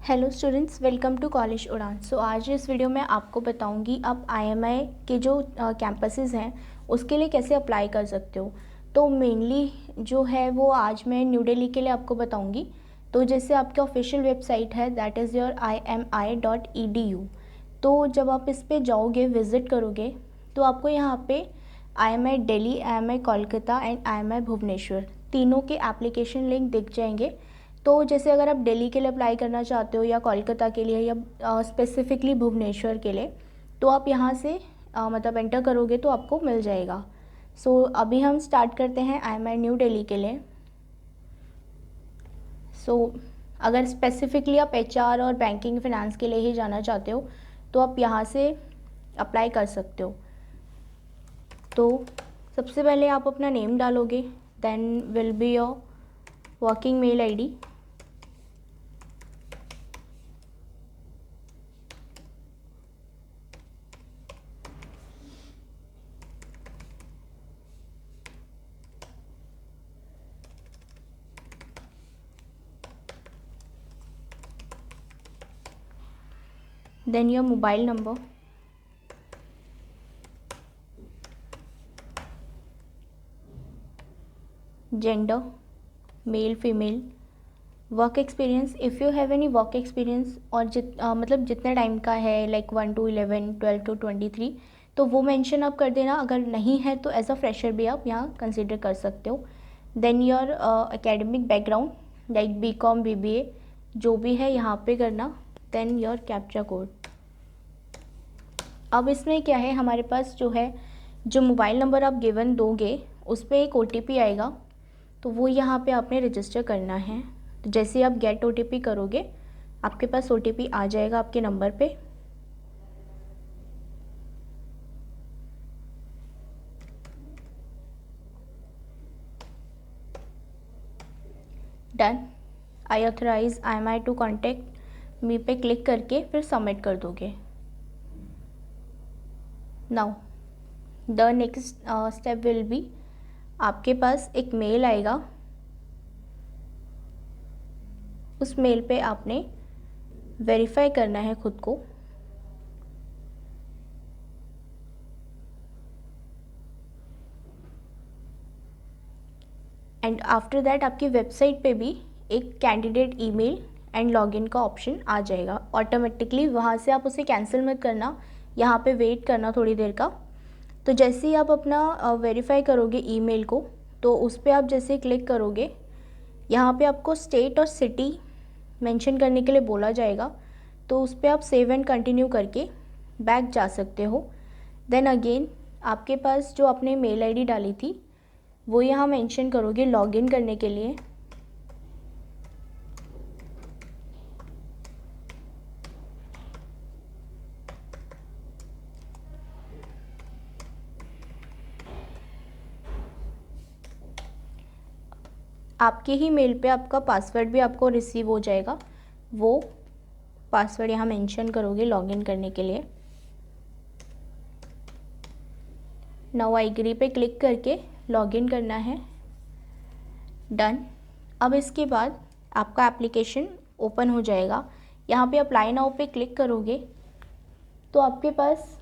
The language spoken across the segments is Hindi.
Hello students, welcome to college Udaan. आज इस वीडियो में आपको बताऊंगी आप आईएमआई के जो कैंपसेस हैं उसके लिए कैसे अप्लाई कर सकते हो। तो मेनली जो है वो आज मैं न्यू दिल्ली के लिए आपको बताऊंगी। तो जैसे आपकी ऑफिशियल वेबसाइट है दैट इज़ योर IMI.edu। तो जब आप इस पे जाओगे, विज़िट करोगे, तो आपको यहाँ पे IMI Delhi, IMI Kolkata and IMI Bhubaneswar तीनों के एप्लीकेशन लिंक दिख जाएंगे। तो जैसे अगर आप दिल्ली के लिए अप्लाई करना चाहते हो या कोलकाता के लिए या स्पेसिफिकली भुवनेश्वर के लिए, तो आप यहाँ से मतलब एंटर करोगे तो आपको मिल जाएगा। अभी हम स्टार्ट करते हैं IMI न्यू दिल्ली के लिए। अगर स्पेसिफिकली आप HR और बैंकिंग फाइनेंस के लिए ही जाना चाहते हो तो आप यहाँ से अप्लाई कर सकते हो। तो सबसे पहले आप अपना नेम डालोगे, then will be your working mail ID। then your mobile number, gender male female, work experience if you have any work experience और मतलब जितने टाइम का है लाइक 1 to 11, 12 to 23, तो वो मेंशन आप कर देना। अगर नहीं है तो एज अ फ्रेशर भी आप यहाँ कंसिडर कर सकते हो। Then your academic background like BCom BBA जो भी है यहाँ पे करना। Then your captcha code. अब इसमें क्या है, हमारे पास जो है जो मोबाइल नंबर आप गिवन दोगे उस पर एक OTP आएगा, तो वो यहाँ पे आपने रजिस्टर करना है। तो जैसे आप गेट OTP करोगे आपके पास OTP आ जाएगा आपके नंबर पे। Done. I authorise IMI to contact me पे क्लिक करके फिर सबमिट कर दोगे। Now the next step will be, आपके पास एक मेल आएगा, उस मेल पे आपने वेरीफाई करना है खुद को। एंड आफ्टर दैट आपकी वेबसाइट पे भी एक कैंडिडेट ईमेल एंड लॉगिन का ऑप्शन आ जाएगा ऑटोमेटिकली। वहाँ से आप उसे कैंसिल मत करना, यहाँ पे वेट करना थोड़ी देर का। तो जैसे ही आप अपना वेरीफाई करोगे ईमेल को, तो उस पर आप जैसे क्लिक करोगे यहाँ पे आपको स्टेट और सिटी मेंशन करने के लिए बोला जाएगा। तो उस पर आप सेव एंड कंटिन्यू करके बैक जा सकते हो। देन अगेन आपके पास जो आपने मेल ID डाली थी वो यहाँ मेंशन करोगे लॉगिन करने के लिए। आपके ही मेल पे आपका पासवर्ड भी आपको रिसीव हो जाएगा, वो पासवर्ड यहाँ मेंशन करोगे लॉगिन करने के लिए। नाउ आई एग्री पे क्लिक करके लॉगिन करना है। डन। अब इसके बाद आपका एप्लीकेशन ओपन हो जाएगा। यहाँ पे अप्लाई नाउ पे क्लिक करोगे तो आपके पास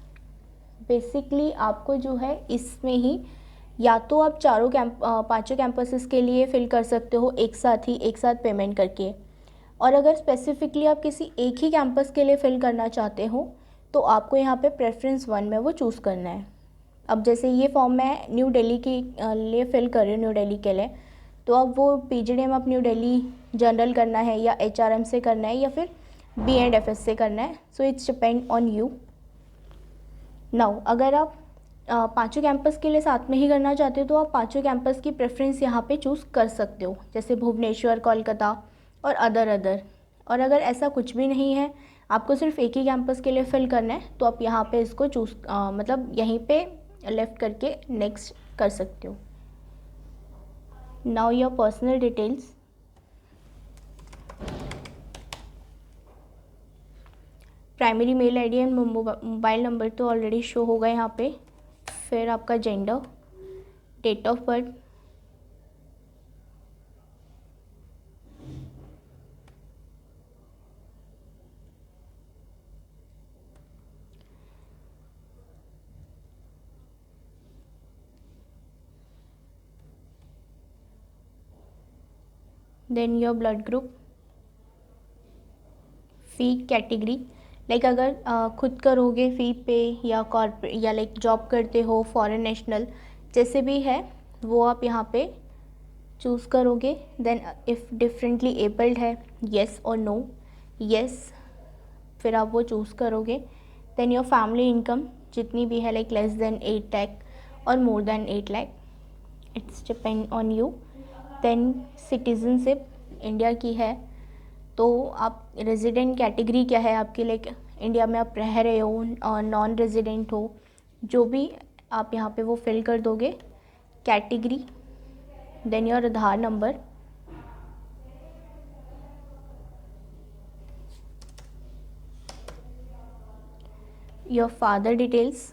बेसिकली आपको जो है इसमें ही या तो आप पांचों कैंपसेस के लिए फिल कर सकते हो एक साथ पेमेंट करके। और अगर स्पेसिफिकली आप किसी एक ही कैंपस के लिए फिल करना चाहते हो तो आपको यहाँ पे प्रेफरेंस 1 में वो चूज़ करना है। अब जैसे ये फॉर्म मैं न्यू दिल्ली के लिए फिल कर रही हूँ, न्यू दिल्ली के लिए, तो अब वो PGDM आप न्यू दिल्ली जनरल करना है या HRM से करना है या फिर B&FS से करना है। So it's depend on you. Now अगर आप पांचों कैंपस के लिए साथ में ही करना चाहते हो तो आप पांचों कैंपस की प्रेफरेंस यहाँ पे चूज़ कर सकते हो, जैसे भुवनेश्वर, कोलकाता और अदर। और अगर ऐसा कुछ भी नहीं है, आपको सिर्फ एक ही कैंपस के लिए फिल करना है, तो आप यहाँ पे इसको चूज़ मतलब यहीं पे लेफ्ट करके नेक्स्ट कर सकते हो। Now your personal details. Primary mail ID and mobile number तो ऑलरेडी शो होगा यहाँ पे। फिर आपका gender, date of birth, then your blood group, fee category, like अगर खुद करोगे फ़ी पे या कॉर्पोरेट या लाइक जॉब करते हो, फॉरेन नेशनल, जैसे भी है वो आप यहाँ पे चूज़ करोगे। देन इफ़ डिफरेंटली एबल्ड है, येस और नो, येस, फिर आप वो चूज़ करोगे। देन योर फैमिली इनकम जितनी भी है, लाइक लेस देन 8 लाख और more than 8 lakh, it's depend on you. Then citizenship India की है तो आप रेजिडेंट कैटेगरी क्या है आपकी, लाइक इंडिया में आप रह रहे हो और नॉन रेजिडेंट हो, जो भी आप यहाँ पे वो फिल कर दोगे category. Then your Aadhaar number, your father details,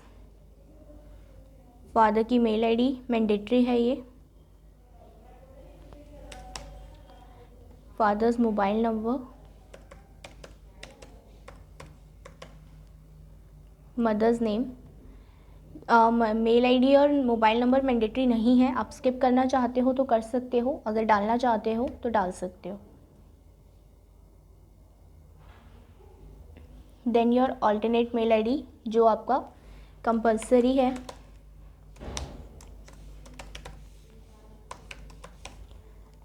father की मेल आईडी मैंडेटरी है ये, father's mobile number, mother's name. Mail ID और मोबाइल नंबर मैंडेटरी नहीं है, आप स्किप करना चाहते हो तो कर सकते हो, अगर डालना चाहते हो तो डाल सकते हो। Then your alternate mail ID जो आपका कंपलसरी है,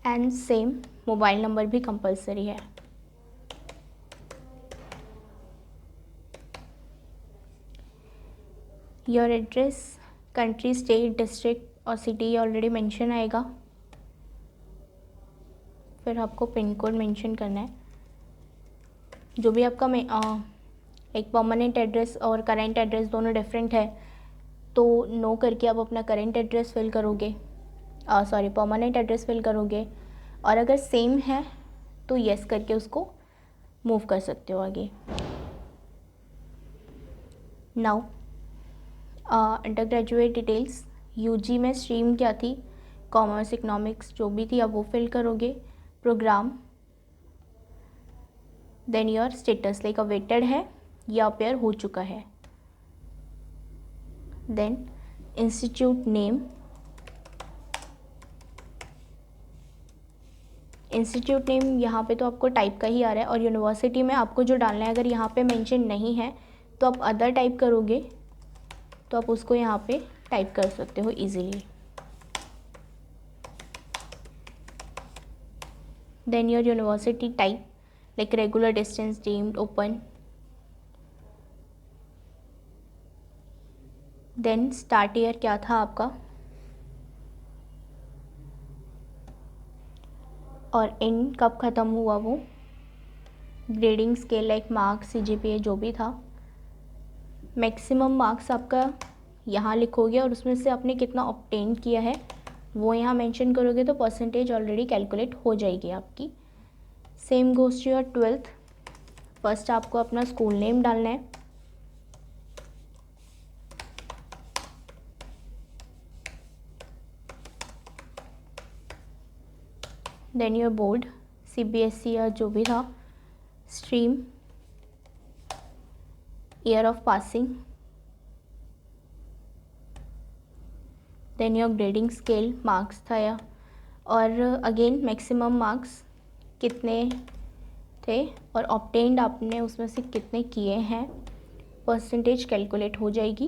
एंड सेम मोबाइल नंबर भी कंपलसरी है। Your address, country, state, district और सिटी ऑलरेडी मेंशन आएगा, फिर आपको पिन कोड मेंशन करना है। जो भी आपका एक परमानेंट एड्रेस और करेंट एड्रेस दोनों डिफरेंट है तो नो करके आप अपना करेंट एड्रेस फिल करोगे, परमानेंट एड्रेस फिल करोगे, और अगर सेम है तो येस करके उसको मूव कर सकते हो आगे। Now undergraduate details, UG में स्ट्रीम क्या थी, कॉमर्स, इकोनॉमिक्स, जो भी थी आप वो फिल करोगे। Programme, then your status, like awaited है या अपेयर हो चुका है। Then institute name, institute name यहाँ पे तो आपको टाइप का ही आ रहा है, और यूनिवर्सिटी में आपको जो डालना है, अगर यहाँ पे मेंशन नहीं है तो आप अदर टाइप करोगे तो आप उसको यहाँ पे टाइप कर सकते हो easily. Then your university type, like regular, distance, deemed, open. Then start year क्या था आपका, और एंड कब ख़त्म हुआ वो। Grading scale, like marks, CGPA जो भी था। मैक्सिमम मार्क्स आपका यहाँ लिखोगे और उसमें से आपने कितना ऑब्टेन किया है वो यहाँ मेंशन करोगे तो परसेंटेज ऑलरेडी कैलकुलेट हो जाएगी आपकी। Same goes to your 12th। First आपको अपना स्कूल नेम डालना है, देन योर बोर्ड, सीबीएसई या जो भी था, stream, year of passing, then your grading scale, marks था या, और अगेन मैक्सिमम मार्क्स कितने थे और ऑब्टेन्ड आपने उसमें से कितने किए हैं, परसेंटेज कैलकुलेट हो जाएगी।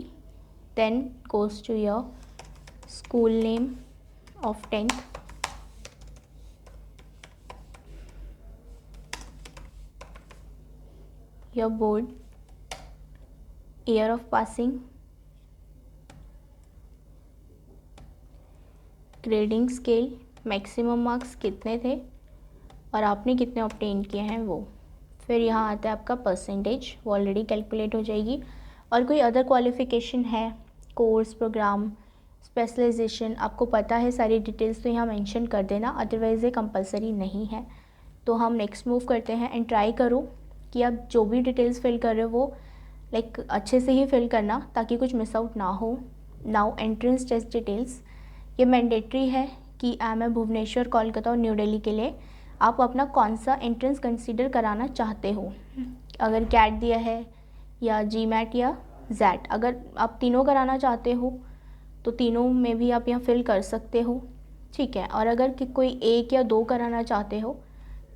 Then goes to your school name of 10th, your board, year of passing, grading scale, maximum marks कितने थे और आपने कितने ऑब्टेन किए हैं वो। फिर यहाँ आता है आपका परसेंटेज, वो ऑलरेडी कैलकुलेट हो जाएगी। और कोई अदर क्वालिफ़िकेशन है, कोर्स, प्रोग्राम, स्पेशलाइजेशन, आपको पता है सारी डिटेल्स तो यहाँ मेंशन कर देना, अदरवाइज़ ये कंपलसरी नहीं है। तो हम नेक्स्ट मूव करते हैं, एंड ट्राई करो कि आप जो भी डिटेल्स फिल कर रहे हो वो लाइक अच्छे से ही फिल करना ताकि कुछ मिस आउट ना हो। नाउ एंट्रेंस टेस्ट डिटेल्स, ये मैंडेटरी है कि मैं भुवनेश्वर, कोलकाता और न्यू दिल्ली के लिए आप अपना कौन सा एंट्रेंस कंसीडर कराना चाहते हो। अगर कैट दिया है या जीमैट या जैट, अगर आप तीनों कराना चाहते हो तो तीनों में भी आप यहाँ फिल कर सकते हो। ठीक है। और अगर कि कोई 1 या 2 कराना चाहते हो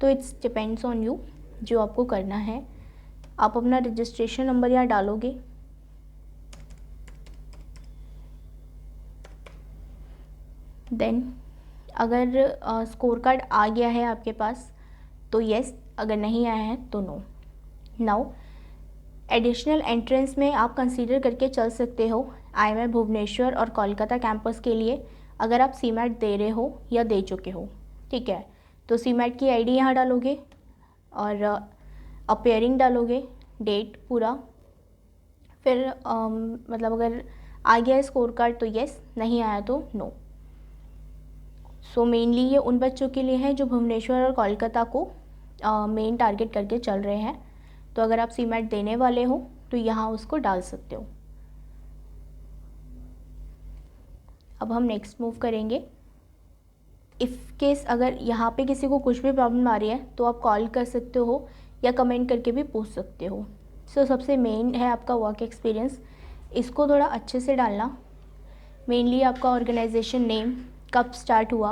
तो इट्स डिपेंड्स ऑन यू, जो आपको करना है। आप अपना रजिस्ट्रेशन नंबर यहाँ डालोगे, देन अगर स्कोर कार्ड आ गया है आपके पास तो येस, अगर नहीं आया है तो नो। नाउ एडिशनल एंट्रेंस में आप कंसीडर करके चल सकते हो IIMI भुवनेश्वर और कोलकाता कैंपस के लिए, अगर आप CMAT दे रहे हो या दे चुके हो। ठीक है, तो CMAT की ID यहाँ डालोगे और अपेयरिंग डालोगे, डेट पूरा, फिर मतलब अगर आ गया है स्कोर कार्ड तो येस, नहीं आया तो नो। सो मेनली ये उन बच्चों के लिए है जो भुवनेश्वर और कोलकाता को मेन टारगेट करके चल रहे हैं। तो अगर आप CMAT देने वाले हो तो यहाँ उसको डाल सकते हो। अब हम नेक्स्ट मूव करेंगे। इफ़ केस अगर यहाँ पे किसी को कुछ भी प्रॉब्लम आ रही है तो आप कॉल कर सकते हो या कमेंट करके भी पूछ सकते हो। सो सबसे मेन है आपका वर्क एक्सपीरियंस, इसको थोड़ा अच्छे से डालना। मेनली आपका ऑर्गेनाइजेशन नेम, कब स्टार्ट हुआ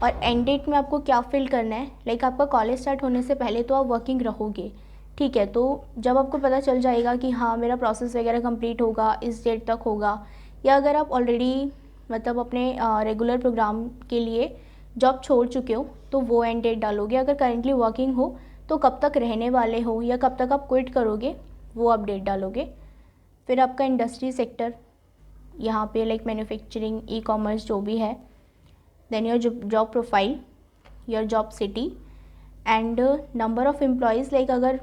और एंड डेट में आपको क्या फिल करना है। लाइक आपका कॉलेज स्टार्ट होने से पहले तो आप वर्किंग रहोगे, ठीक है। तो जब आपको पता चल जाएगा कि हाँ मेरा प्रोसेस वगैरह कंप्लीट होगा, इस डेट तक होगा, या अगर आप ऑलरेडी मतलब अपने रेगुलर प्रोग्राम के लिए जॉब छोड़ चुके हो तो वो एंड डेट डालोगे। अगर करेंटली वर्किंग हो तो कब तक रहने वाले हो या कब तक आप क्विट करोगे वो आप डेट डालोगे। फिर आपका इंडस्ट्री सेक्टर यहाँ पे लाइक मैन्युफैक्चरिंग, ई-कॉमर्स जो भी है। Then your job profile, your job city and number of employees. Like अगर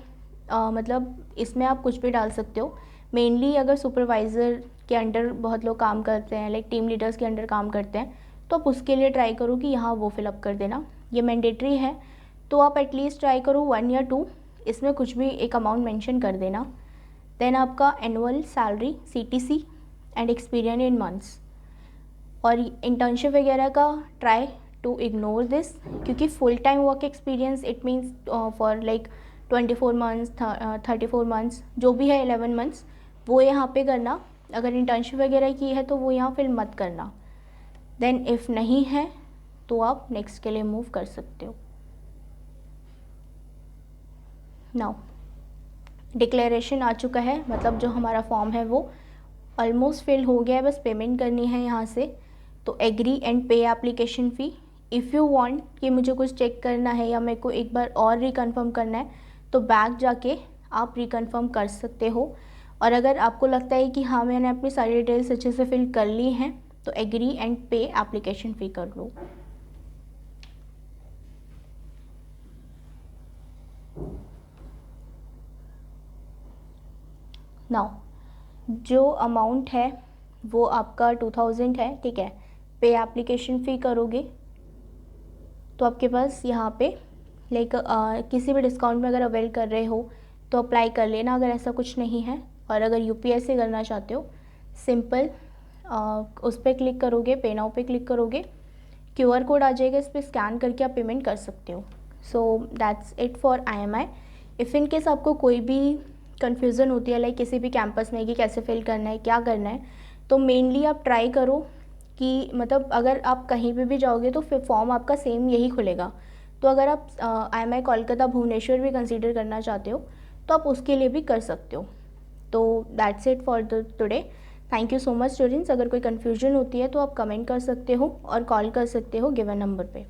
मतलब इसमें आप कुछ भी डाल सकते हो। मेनली अगर सुपरवाइज़र के अंडर बहुत लोग काम करते हैं, लाइक टीम लीडर्स के अंडर काम करते हैं, तो आप उसके लिए ट्राई करो कि यहाँ वो फिलअप कर देना। ये मैंडेटरी है तो आप एटलीस्ट ट्राई करो 1 या 2, इसमें कुछ भी एक अमाउंट मेंशन कर देना। देन आपका annual salary, CTC and experience in months. और इंटर्नशिप वगैरह का ट्राई टू इग्नोर दिस, क्योंकि full time work experience it means for like 24 months, 34 months, जो भी है 11 मंथ्स, वो यहाँ पे करना। अगर इंटर्नशिप वगैरह की है तो वो यहाँ फिल मत करना। देन इफ़ नहीं है तो आप नेक्स्ट के लिए मूव कर सकते हो। नाउ डिक्लेरेशन आ चुका है, मतलब जो हमारा फॉर्म है वो ऑलमोस्ट फिल हो गया है, बस पेमेंट करनी है यहाँ से। तो एग्री एंड पे application fee. If you want कि मुझे कुछ चेक करना है या मेरे को एक बार और रिकन्फर्म करना है तो बैक जाके आप रिकन्फर्म कर सकते हो। और अगर आपको लगता है कि हाँ मैंने अपनी सारी डिटेल्स अच्छे से फिल कर ली हैं तो एग्री एंड पे एप्लीकेशन फ़ी कर लो। नाउ जो अमाउंट है वो आपका 2000 है, ठीक है। पे एप्लीकेशन फ़ी करोगे तो आपके पास यहाँ पे लाइक किसी भी डिस्काउंट में अगर अवेल कर रहे हो तो अप्लाई कर लेना, अगर ऐसा कुछ नहीं है। और अगर UPI से करना चाहते हो, सिंपल उस पर क्लिक करोगे, पे नाउ पे क्लिक करोगे, QR कोड आ जाएगा, इस पर स्कैन करके आप पेमेंट कर सकते हो। So that's it for IIMI। If in case आपको कोई भी कन्फ्यूज़न होती है लाइक किसी भी कैंपस में कि कैसे फिल करना है, क्या करना है, तो मेनली आप ट्राई करो कि मतलब अगर आप कहीं पे भी जाओगे तो फिर फॉर्म आपका सेम यही खुलेगा। तो अगर आप IIMI कोलकाता भुवनेश्वर भी कंसीडर करना चाहते हो तो आप उसके लिए भी कर सकते हो। तो that's it for the today. Thank you so much students. अगर कोई कन्फ्यूजन होती है तो आप कमेंट कर सकते हो और कॉल कर सकते हो गिवन नंबर पे।